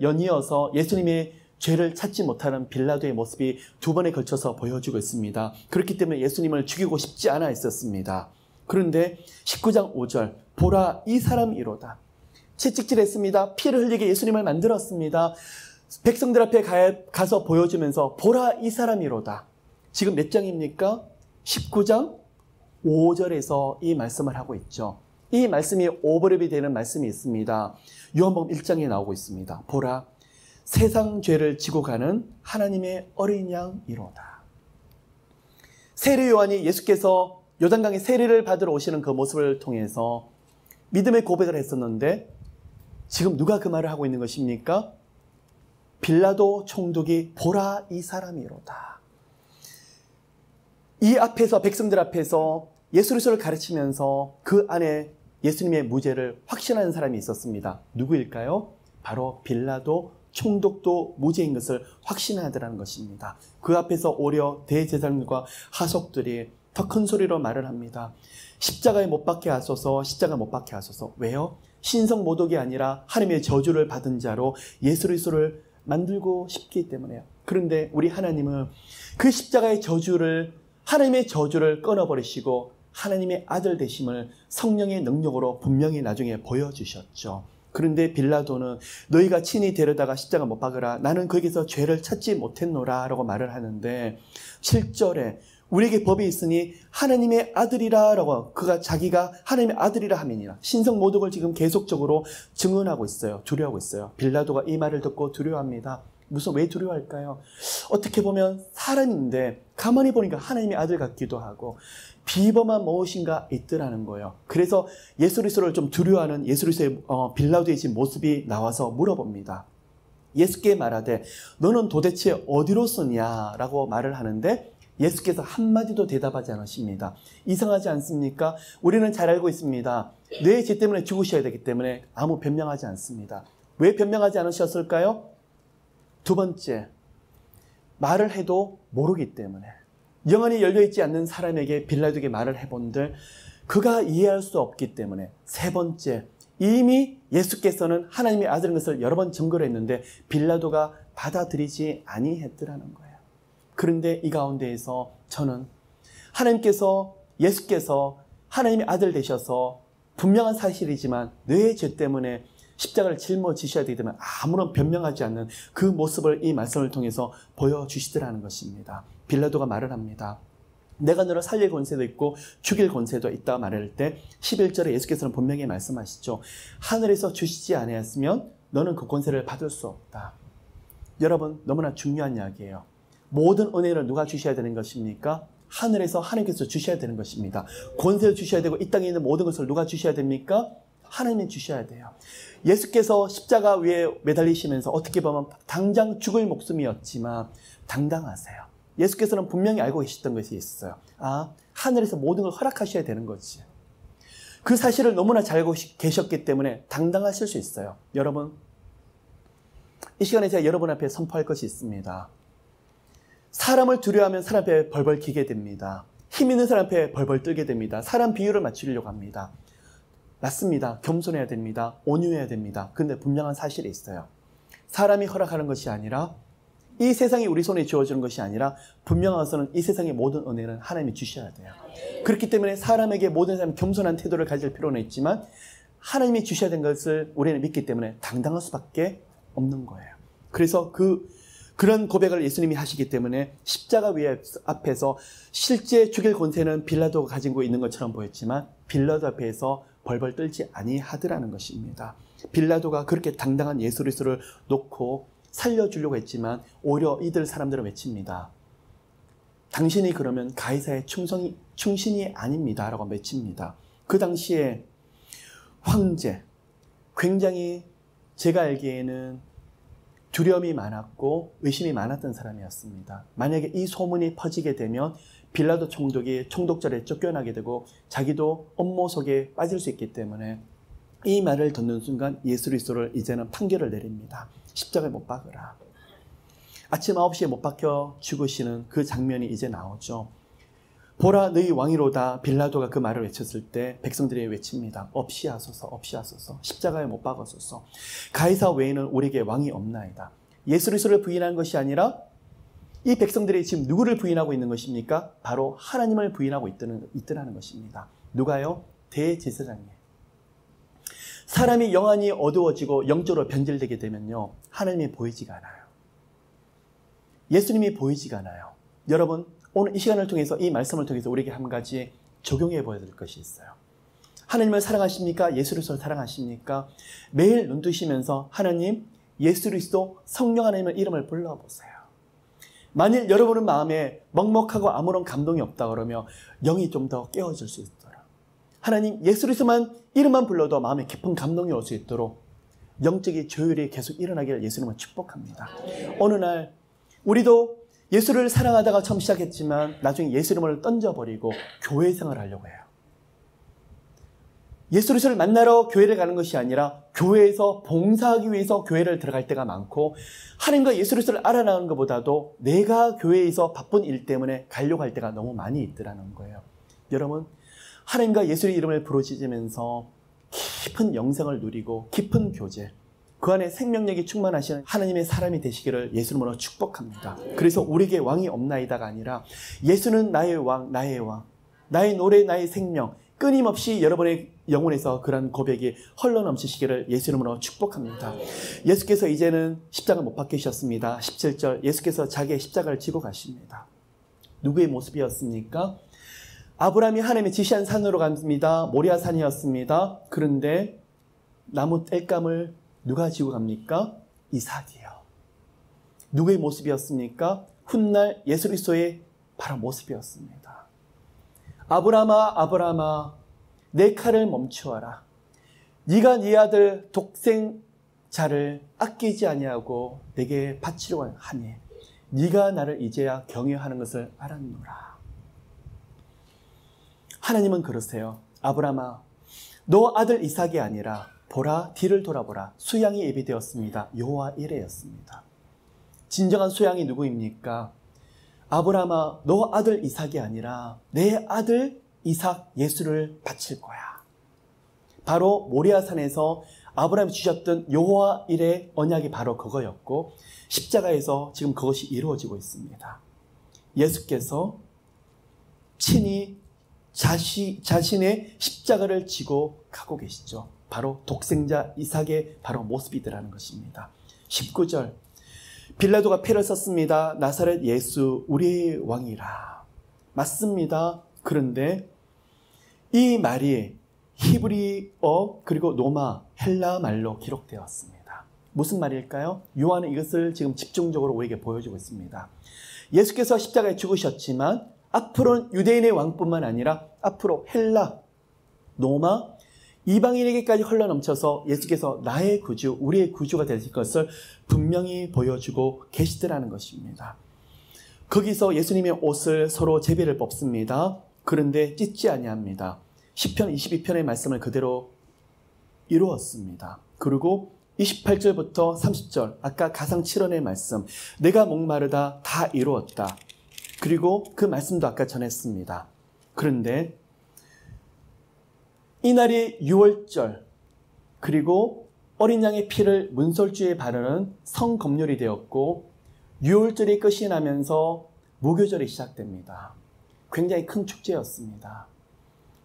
연이어서 예수님의 죄를 찾지 못하는 빌라도의 모습이 두 번에 걸쳐서 보여주고 있습니다. 그렇기 때문에 예수님을 죽이고 싶지 않아 있었습니다. 그런데 19장 5절 보라 이 사람이로다. 채찍질했습니다. 피를 흘리게 예수님을 만들었습니다. 백성들 앞에 가서 보여주면서 보라 이 사람이로다. 지금 몇 장입니까? 19장 5절에서 이 말씀을 하고 있죠. 이 말씀이 오버랩이 되는 말씀이 있습니다. 요한복음 1장에 나오고 있습니다. 보라 세상 죄를 지고 가는 하나님의 어린 양이로다. 세례 요한이 예수께서 요단강에 세례를 받으러 오시는 그 모습을 통해서 믿음의 고백을 했었는데 지금 누가 그 말을 하고 있는 것입니까? 빌라도 총독이 보라 이 사람이로다. 이 앞에서 백성들 앞에서 예수 그리스도를 가르치면서 그 안에 예수님의 무죄를 확신하는 사람이 있었습니다. 누구일까요? 바로 빌라도 총독도 무죄인 것을 확신하더라는 것입니다. 그 앞에서 오히려 대제사장들과 하속들이 더 큰 소리로 말을 합니다. 십자가에 못 박게 하소서, 십자가 못 박게 하소서. 왜요? 신성 모독이 아니라 하나님의 저주를 받은 자로 예수 그리스도를 만들고 싶기 때문에요. 그런데 우리 하나님은 그 십자가의 저주를 하나님의 저주를 끊어버리시고 하나님의 아들 되심을 성령의 능력으로 분명히 나중에 보여주셨죠. 그런데 빌라도는 너희가 친히 데려다가 십자가 못 박으라. 나는 거기서 죄를 찾지 못했노라 라고 말을 하는데 7절에 우리에게 법이 있으니 하나님의 아들이라 라고 그가 자기가 하나님의 아들이라 하면이라. 신성 모독을 지금 계속적으로 증언하고 있어요. 두려워하고 있어요. 빌라도가 이 말을 듣고 두려워합니다. 왜 두려워할까요? 어떻게 보면 사람인데 가만히 보니까 하나님의 아들 같기도 하고 비범한 무엇인가 있더라는 거예요. 그래서 예수 그리스도를 좀 두려워하는 예수 그리스도의 빌라도의 지금 모습이 나와서 물어봅니다. 예수께 말하되 너는 도대체 어디로 쓰냐 라고 말을 하는데 예수께서 한마디도 대답하지 않으십니다. 이상하지 않습니까? 우리는 잘 알고 있습니다. 내 죄 때문에 죽으셔야 되기 때문에 아무 변명하지 않습니다. 왜 변명하지 않으셨을까요? 두 번째, 말을 해도 모르기 때문에. 영안이 열려있지 않는 사람에게 빌라도에게 말을 해본들 그가 이해할 수 없기 때문에. 세 번째, 이미 예수께서는 하나님의 아들인 것을 여러 번 증거를 했는데 빌라도가 받아들이지 아니했더라는 거예요. 그런데 이 가운데에서 저는 하나님께서 예수께서 하나님의 아들 되셔서 분명한 사실이지만 내 죄 때문에 십자가를 짊어지셔야 되기 때문에 아무런 변명하지 않는 그 모습을 이 말씀을 통해서 보여주시더라는 것입니다. 빌라도가 말을 합니다. 내가 너를 살릴 권세도 있고 죽일 권세도 있다 말할 때 11절에 예수께서는 분명히 말씀하시죠. 하늘에서 주시지 아니했으면 너는 그 권세를 받을 수 없다. 여러분 너무나 중요한 이야기예요. 모든 은혜를 누가 주셔야 되는 것입니까? 하늘에서 하나님께서 주셔야 되는 것입니다. 권세를 주셔야 되고 이 땅에 있는 모든 것을 누가 주셔야 됩니까? 하나님이 주셔야 돼요. 예수께서 십자가 위에 매달리시면서 어떻게 보면 당장 죽을 목숨이었지만 당당하세요. 예수께서는 분명히 알고 계셨던 것이 있어요. 하늘에서 모든 걸 허락하셔야 되는 거지. 그 사실을 너무나 잘 알고 계셨기 때문에 당당하실 수 있어요. 여러분, 이 시간에 제가 여러분 앞에 선포할 것이 있습니다. 사람을 두려워하면 사람 앞에 벌벌 기게 됩니다. 힘 있는 사람 앞에 벌벌 떨게 됩니다. 사람 비율을 맞추려고 합니다. 맞습니다. 겸손해야 됩니다. 온유해야 됩니다. 근데 분명한 사실이 있어요. 사람이 허락하는 것이 아니라, 이 세상이 우리 손에 주어지는 것이 아니라, 분명한 것은 이 세상의 모든 은혜는 하나님이 주셔야 돼요. 그렇기 때문에 사람에게 모든 사람이 겸손한 태도를 가질 필요는 있지만 하나님이 주셔야 되는 것을 우리는 믿기 때문에 당당할 수밖에 없는 거예요. 그래서 그런 고백을 예수님이 하시기 때문에 십자가 위에 앞에서 실제 죽일 권세는 빌라도가 가지고 있는 것처럼 보였지만 빌라도 앞에서 벌벌 떨지 아니하더라는 것입니다. 빌라도가 그렇게 당당한 예수 그리스도를 놓고 살려주려고 했지만 오히려 이들 사람들은 외칩니다. 당신이 그러면 가이사의 충신이 아닙니다 라고 외칩니다. 그 당시에 황제, 굉장히 제가 알기에는 두려움이 많았고 의심이 많았던 사람이었습니다. 만약에 이 소문이 퍼지게 되면 빌라도 총독이 총독절에 쫓겨나게 되고 자기도 업무 속에 빠질 수 있기 때문에 이 말을 듣는 순간 예수 그리스도를 이제는 판결을 내립니다. 십자가에 못 박으라. 아침 9시에 못 박혀 죽으시는 그 장면이 이제 나오죠. 보라 너희 왕이로다. 빌라도가 그 말을 외쳤을 때 백성들이 외칩니다. 없이하소서, 없이하소서. 십자가에 못 박으소서. 가이사 외에는 우리에게 왕이 없나이다. 예수 그리스도를 부인한 것이 아니라 이 백성들이 지금 누구를 부인하고 있는 것입니까? 바로 하나님을 부인하고 있더라는 것입니다. 누가요? 대제사장님. 사람이 영안이 어두워지고 영적으로 변질되게 되면요, 하나님이 보이지가 않아요. 예수님이 보이지가 않아요. 여러분, 오늘 이 시간을 통해서, 이 말씀을 통해서 우리에게 한 가지 적용해 보여야 될 것이 있어요. 하나님을 사랑하십니까? 예수 그리스도를 사랑하십니까? 매일 눈 뜨시면서 하나님, 예수 그리스도, 성령 하나님의 이름을 불러보세요. 만일 여러분의 마음에 먹먹하고 아무런 감동이 없다 그러면 영이 좀 더 깨어질 수 있도록, 하나님 예수 그리스도만 이름만 불러도 마음에 깊은 감동이 올 수 있도록 영적인 조율이 계속 일어나기를 예수님은 축복합니다. 어느 날 우리도 예수를 사랑하다가 처음 시작했지만 나중에 예수 이름을 던져버리고 교회 생활을 하려고 해요. 예수 그리스도를 만나러 교회를 가는 것이 아니라 교회에서 봉사하기 위해서 교회를 들어갈 때가 많고, 하나님과 예수 그리스도를 알아나가는 것보다도 내가 교회에서 바쁜 일 때문에 가려고 할 때가 너무 많이 있더라는 거예요. 여러분, 하나님과 예수의 이름을 부르짖으면서 깊은 영생을 누리고 깊은 교제, 그 안에 생명력이 충만하신 하나님의 사람이 되시기를 예수 이름으로 축복합니다. 그래서 우리에게 왕이 없나이다가 아니라 예수는 나의 왕, 나의 왕, 나의 노래, 나의 생명, 끊임없이 여러분의 영혼에서 그런 고백이 흘러넘치시기를 예수 이름으로 축복합니다. 예수께서 이제는 십자가를 못 박히셨습니다. 17절, 예수께서 자기의 십자가를 지고 가십니다. 누구의 모습이었습니까? 아브라함이 하나님의 지시한 산으로 갑니다. 모리아 산이었습니다. 그런데 나무 땔감을 누가 지고 갑니까? 이삭이요. 누구의 모습이었습니까? 훗날 예수 그리스도의 바로 모습이었습니다. 아브라함아, 아브라함아, 내 칼을 멈추어라. 네가 네 아들 독생자를 아끼지 아니하고 내게 바치려고 하니 네가 나를 이제야 경외하는 것을 알았노라. 하나님은 그러세요. 아브라함아, 너 아들 이삭이 아니라 보라, 뒤를 돌아보라. 수양이 예비되었습니다. 여호와 이레였습니다. 진정한 수양이 누구입니까? 아브라함아, 너 아들 이삭이 아니라 내 아들 이삭 예수를 바칠 거야. 바로 모리아산에서 아브라함이 주셨던 여호와 이레 언약이 바로 그거였고, 십자가에서 지금 그것이 이루어지고 있습니다. 예수께서 친히 자신의 십자가를 지고 가고 계시죠. 바로 독생자 이삭의 바로 모습이더라는 것입니다. 19절, 빌라도가 패를 썼습니다. 나사렛 예수 우리의 왕이라. 맞습니다. 그런데 이 말이 히브리어 그리고 로마 헬라 말로 기록되었습니다. 무슨 말일까요? 요한은 이것을 지금 집중적으로 우리에게 보여주고 있습니다. 예수께서 십자가에 죽으셨지만 앞으로는 유대인의 왕뿐만 아니라 앞으로 헬라, 로마, 이방인에게까지 흘러넘쳐서 예수께서 나의 구주, 우리의 구주가 되실 것을 분명히 보여주고 계시더라는 것입니다. 거기서 예수님의 옷을 서로 제비를 뽑습니다. 그런데 찢지 아니합니다. 시편 22편의 말씀을 그대로 이루었습니다. 그리고 28절부터 30절, 아까 가상 7원의 말씀, 내가 목마르다 다 이루었다. 그리고 그 말씀도 아까 전했습니다. 그런데 이날이 6월절, 그리고 어린 양의 피를 문설주에 바르는 성검률이 되었고 6월절이 끝이 나면서 무교절이 시작됩니다. 굉장히 큰 축제였습니다.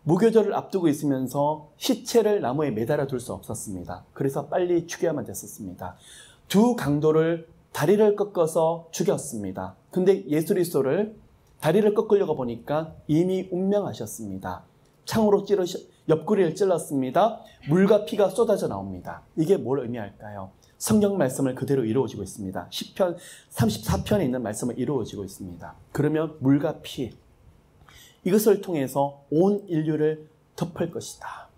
무교절을 앞두고 있으면서 시체를 나무에 매달아 둘 수 없었습니다. 그래서 빨리 죽여야만 됐었습니다. 두 강도를 다리를 꺾어서 죽였습니다. 근데 예수 그리스도를 다리를 꺾으려고 보니까 이미 운명하셨습니다. 창으로 옆구리를 찔렀습니다. 물과 피가 쏟아져 나옵니다. 이게 뭘 의미할까요? 성경 말씀을 그대로 이루어지고 있습니다. 시편 34편에 있는 말씀을 이루어지고 있습니다. 그러면 물과 피, 이것을 통해서 온 인류를 덮을 것이다.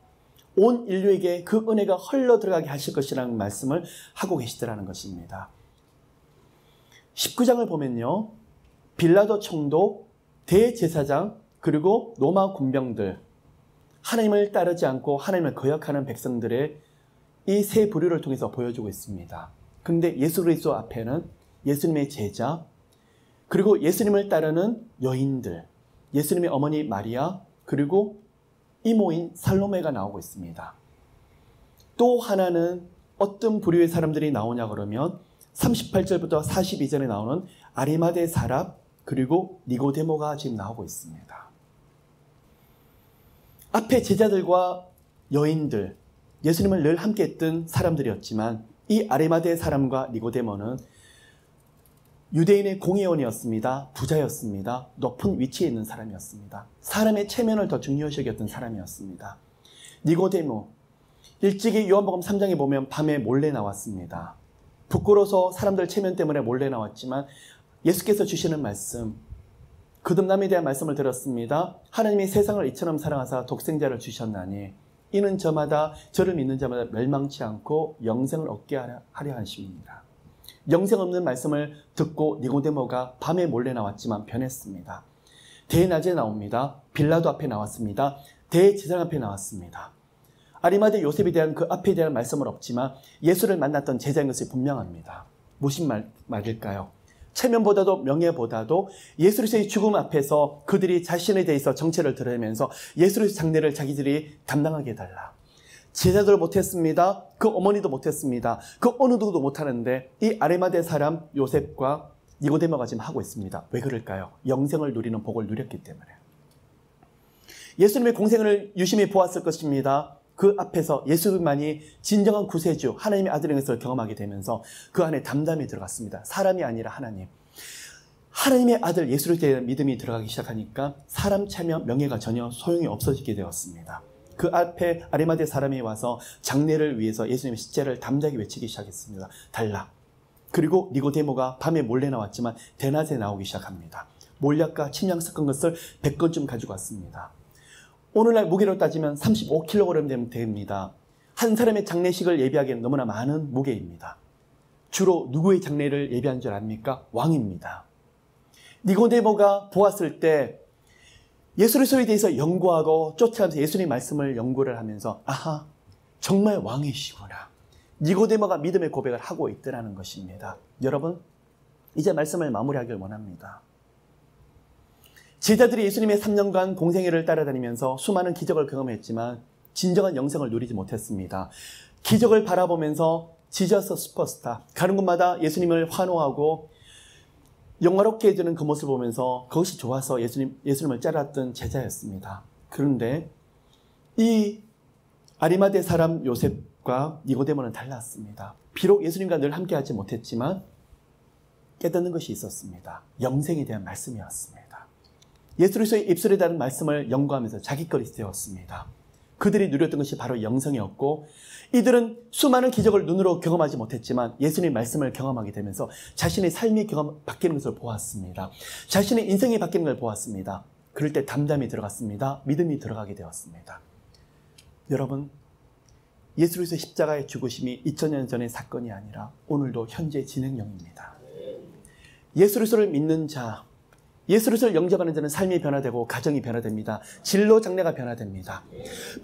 온 인류에게 그 은혜가 흘러 들어가게 하실 것이라는 말씀을 하고 계시더라는 것입니다. 19장을 보면요, 빌라도 총독, 대제사장, 그리고 로마 군병들, 하나님을 따르지 않고 하나님을 거역하는 백성들의 이 세 부류를 통해서 보여주고 있습니다. 근데 예수 그리스도 앞에는 예수님의 제자, 그리고 예수님을 따르는 여인들, 예수님의 어머니 마리아, 그리고 이모인 살로메가 나오고 있습니다. 또 하나는 어떤 부류의 사람들이 나오냐 그러면 38절부터 42절에 나오는 아리마대 사람, 그리고 니고데모가 지금 나오고 있습니다. 앞에 제자들과 여인들, 예수님을 늘 함께 했던 사람들이었지만 이 아리마대 사람과 니고데모는 유대인의 공회원이었습니다. 부자였습니다. 높은 위치에 있는 사람이었습니다. 사람의 체면을 더 중요시 여겼던 사람이었습니다. 니고데모, 일찍이 요한복음 3장에 보면 밤에 몰래 나왔습니다. 부끄러워서 사람들 체면 때문에 몰래 나왔지만 예수께서 주시는 말씀, 거듭남에 대한 말씀을 들었습니다. 하나님이 세상을 이처럼 사랑하사 독생자를 주셨나니 이는 저마다 저를 믿는 자마다 멸망치 않고 영생을 얻게 하려 하십니다. 영생 없는 말씀을 듣고 니고데모가 밤에 몰래 나왔지만 변했습니다. 대낮에 나옵니다. 빌라도 앞에 나왔습니다. 대제사장 앞에 나왔습니다. 아리마대 요셉에 대한 그 앞에 대한 말씀은 없지만 예수를 만났던 제자인 것이 분명합니다. 무슨 말일까요? 체면보다도 명예보다도 예수 그리스도의 죽음 앞에서 그들이 자신에 대해서 정체를 드러내면서 예수 그리스도 장례를 자기들이 담당하게 해달라. 제자들 못했습니다. 그 어머니도 못했습니다. 그 어느 누구도 못하는데 이 아리마대 사람 요셉과 니고데모가 지금 하고 있습니다. 왜 그럴까요? 영생을 누리는 복을 누렸기 때문에. 예수님의 공생을 유심히 보았을 것입니다. 그 앞에서 예수만이 진정한 구세주, 하나님의 아들인 것을 경험하게 되면서 그 안에 담담이 들어갔습니다. 사람이 아니라 하나님. 하나님의 아들 예수를 대한 믿음이 들어가기 시작하니까 사람 체면, 명예가 전혀 소용이 없어지게 되었습니다. 그 앞에 아리마대 사람이 와서 장례를 위해서 예수님의 시체를 담대하게 외치기 시작했습니다. 달라. 그리고 니고데모가 밤에 몰래 나왔지만 대낮에 나오기 시작합니다. 몰약과 침량 섞은 것을 100건쯤 가지고 왔습니다. 오늘날 무게로 따지면 35kg 됩니다. 한 사람의 장례식을 예비하기에는 너무나 많은 무게입니다. 주로 누구의 장례를 예비한 줄 압니까? 왕입니다. 니고데모가 보았을 때 예수 그리스도에 대해서 연구하고 쫓아가면서 예수님의 말씀을 연구를 하면서 아하, 정말 왕이시구나. 니고데모가 믿음의 고백을 하고 있더라는 것입니다. 여러분, 이제 말씀을 마무리하길 원합니다. 제자들이 예수님의 3년간 공생애를 따라다니면서 수많은 기적을 경험했지만 진정한 영생을 누리지 못했습니다. 기적을 바라보면서 지저스 슈퍼스타, 가는 곳마다 예수님을 환호하고 영화롭게 해주는 그 모습을 보면서 그것이 좋아서 예수님을 따랐던 제자였습니다. 그런데 이 아리마대 사람 요셉과 니고데모는 달랐습니다. 비록 예수님과 늘 함께하지 못했지만 깨닫는 것이 있었습니다. 영생에 대한 말씀이었습니다. 예수 그리스도의 입술에 닿은 말씀을 연구하면서 자기 거리 세웠습니다. 그들이 누렸던 것이 바로 영생이었고 이들은 수많은 기적을 눈으로 경험하지 못했지만 예수님의 말씀을 경험하게 되면서 자신의 삶이 바뀌는 것을 보았습니다. 자신의 인생이 바뀌는 걸 보았습니다. 그럴 때 담담이 들어갔습니다. 믿음이 들어가게 되었습니다. 여러분, 예수 그리스도의 십자가의 죽으심이 2000년 전의 사건이 아니라 오늘도 현재 진행형입니다. 예수 그리스도를 믿는 자, 예수 그리스도를 영접하는 자는 삶이 변화되고 가정이 변화됩니다. 진로 장래가 변화됩니다.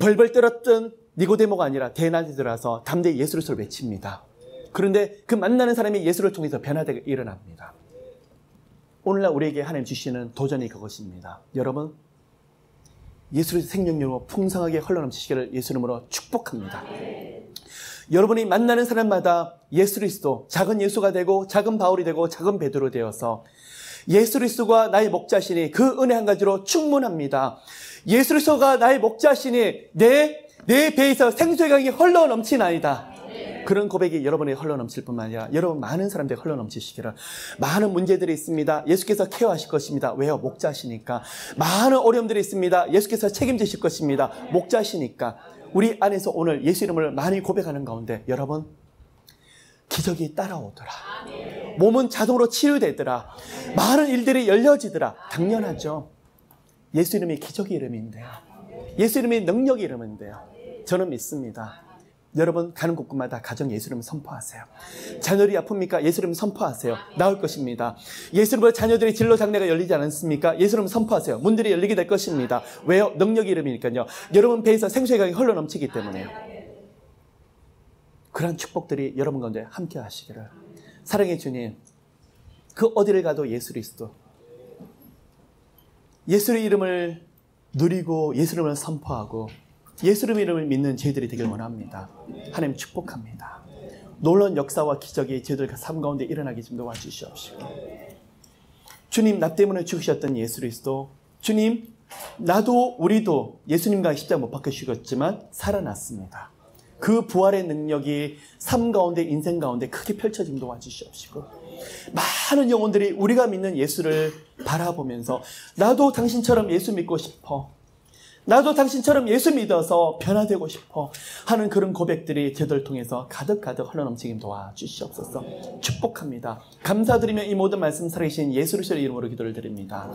벌벌 떨었던 니고데모가 아니라 대낮에 들어와서 담대히 예수 그리스도를 외칩니다. 그런데 그 만나는 사람이 예수를 통해서 변화되게 일어납니다. 오늘날 우리에게 하나님 주시는 도전이 그것입니다. 여러분, 예수 그리스도의 생명력으로 풍성하게 흘러넘치시기를 예수 이름으로 축복합니다. 여러분이 만나는 사람마다 예수 그리스도, 작은 예수가 되고 작은 바울이 되고 작은 베드로 되어서 예수 그리스도가 나의 목자시니 그 은혜 한 가지로 충분합니다. 예수 그리스도가 나의 목자시니 내 배에서 생수의 강이 흘러넘치나이다. 그런 고백이 여러분에 흘러넘칠 뿐만 아니라 여러분 많은 사람들이 흘러넘치시기를. 많은 문제들이 있습니다. 예수께서 케어하실 것입니다. 왜요? 목자시니까. 많은 어려움들이 있습니다. 예수께서 책임지실 것입니다. 목자시니까. 우리 안에서 오늘 예수 이름을 많이 고백하는 가운데 여러분, 기적이 따라오더라. 몸은 자동으로 치유되더라. 많은 일들이 열려지더라. 당연하죠. 예수 이름이 기적의 이름인데요. 예수 이름이 능력의 이름인데요. 저는 믿습니다. 여러분 가는 곳곳마다 가정 예수 이름 선포하세요. 자녀들이 아픕니까? 예수 이름 선포하세요. 나을 것입니다. 예수 이름으로 자녀들의 진로 장래가 열리지 않습니까? 예수 이름 선포하세요. 문들이 열리게 될 것입니다. 왜요? 능력의 이름이니까요. 여러분 배에서 생수의 강이 흘러넘치기 때문에요. 그런 축복들이 여러분 가운데 함께 하시기를. 사랑의 주님, 그 어디를 가도 예수 그리스도, 예수의 이름을 누리고 예수 이름을 선포하고 예수 이름을 믿는 저희들이 되길 원합니다. 하나님 축복합니다. 놀라운 역사와 기적이 저희들 삶 가운데 일어나게 좀 도와주시옵시고. 주님, 나 때문에 죽으셨던 예수 그리스도, 주님, 나도 우리도 예수님과 십자가 못 박혀 죽었지만 살아났습니다. 그 부활의 능력이 삶 가운데 인생 가운데 크게 펼쳐짐 도와주시옵시고, 많은 영혼들이 우리가 믿는 예수를 바라보면서 나도 당신처럼 예수 믿고 싶어, 나도 당신처럼 예수 믿어서 변화되고 싶어 하는 그런 고백들이 저희들 통해서 가득가득 흘러넘치게 도와주시옵소서. 축복합니다. 감사드리며 이 모든 말씀 살아계신 예수 그리스도의 이름으로 기도를 드립니다.